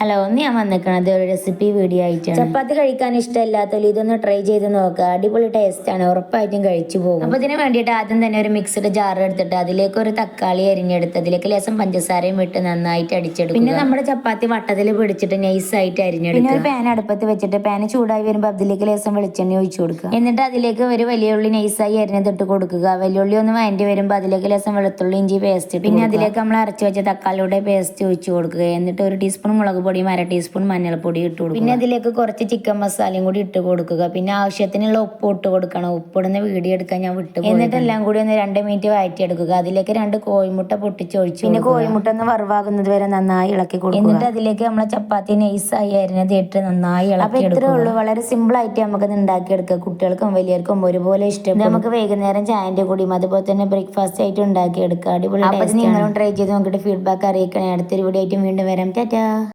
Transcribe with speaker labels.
Speaker 1: Hello, ഒന്ന് ഞാൻ വന്നിരിക്കണത് ഒരു റെസിപ്പി വീഡിയോ ആയിട്ടാണ്. ചപ്പാത്തി കഴിക്കാൻ ഇഷ്ടമില്ലാത്തവർ ഇതൊന്ന് ട്രൈ ചെയ്ത് നോക്കുക. അടിപൊളി ടേസ്റ്റ് ആണ്, ഉറപ്പായിട്ടും കഴിച്ചു പോകും. അപ്പോൾ ഇതിന് വേണ്ടിയിട്ട് ആദ്യം തന്നെ ഒരു മിക്സ്ഡ് ജാർ എടുത്തിട്ട് അതിലേക്ക് ഒരു തക്കാളി അരിഞ്ഞെടുത്ത് അതിലേക്ക് ലേശം പഞ്ചസാരയും ഇട്ട് നന്നായിട്ട് അടിച്ചെടുക്കും. പിന്നെ നമ്മുടെ ചപ്പാത്തി വട്ടത്തിൽ പിടിച്ചിട്ട് നൈസായിട്ട് അരിഞ്ഞെടുക്കും. പിന്നെ ഒരു പാൻ അടുപ്പത്ത് വെച്ചിട്ട് പാൻ ചൂടായി വരുമ്പോൾ അതിലേക്ക് ലേശം വെളിച്ചെണ്ണ ഒഴിച്ചു കൊടുക്കുക. എന്നിട്ട് അതിലേക്ക് ഒരു വലിയ ഉള്ളി നൈസായി അരിഞ്ഞതിട്ട് കൊടുക്കുക. വലിയുള്ളി ഒന്ന് വഴണ്ടി വരുമ്പോൾ അതിലേക്ക് ലേശം വെളുത്തുള്ളി ഇഞ്ചി പേസ്റ്റ്, പിന്നെ അതിലേക്ക് നമ്മൾ അരച്ച് വെച്ച തക്കാളിയുടെ പേസ്റ്റ് ഒഴിച്ചു കൊടുക്കുക. എന്നിട്ട് ഒരു ടീസ്പൂൺ മുളക് പൊടിയും 1/2 ടീസ്പൂൺ മഞ്ഞൾപ്പൊടി ഇട്ട് കൊടുക്കുക. പിന്നെ അതിലേക്ക് കുറച്ച് ചിക്കൻ മസാലയും കൂടി ഇട്ട് കൊടുക്കുക. പിന്നെ ആവശ്യത്തിനുള്ള ഉപ്പ് ഇട്ട് കൊടുക്കണം. ഉപ്പിടുന്ന വീഡിയോ എടുക്കാൻ ഞാൻ വിട്ടു. എന്നിട്ട് എല്ലാം കൂടി ഒന്ന് 2 മിനിറ്റ് വഴറ്റിയെടുക്കുക. അതിലേക്ക് 2 കോഴിമുട്ട പൊട്ടിച്ചൊഴിച്ചു. പിന്നെ കോഴിമുട്ട ഒന്ന് വറവാകുന്നത് വരെ നന്നായി ഇളക്കി കൊടുക്കുക. എന്നിട്ട് അതിലേക്ക് നമ്മളെ ചപ്പാത്തി നൈസായി അരിഞ്ഞത് ഇട്ട് നന്നായി ഇളക്കി എടുക്കുക. ഇത്രേ ഉള്ളൂ, വളരെ സിമ്പിൾ ആയിട്ട് നമുക്ക് ഉണ്ടാക്കിയെടുക്കുക. കുട്ടികൾക്കും വലിയവർക്കും ഒരുപോലെ ഇഷ്ടം. നമുക്ക് വൈകുന്നേരം ചായന്റെ കൂടിയും അതുപോലെ തന്നെ ബ്രേക്ക്ഫാസ്റ്റ് ആയിട്ട് ഉണ്ടാക്കിയെടുക്കുക. അടിപൊളി. നിങ്ങളും ട്രൈ ചെയ്ത് നോക്കിയിട്ട് ഫീഡ്ബാക്ക് അറിയിക്കണേ. അടുത്തൊരു വീഡിയോ ആയിട്ട് വീണ്ടും വരാം. ടാറ്റാ.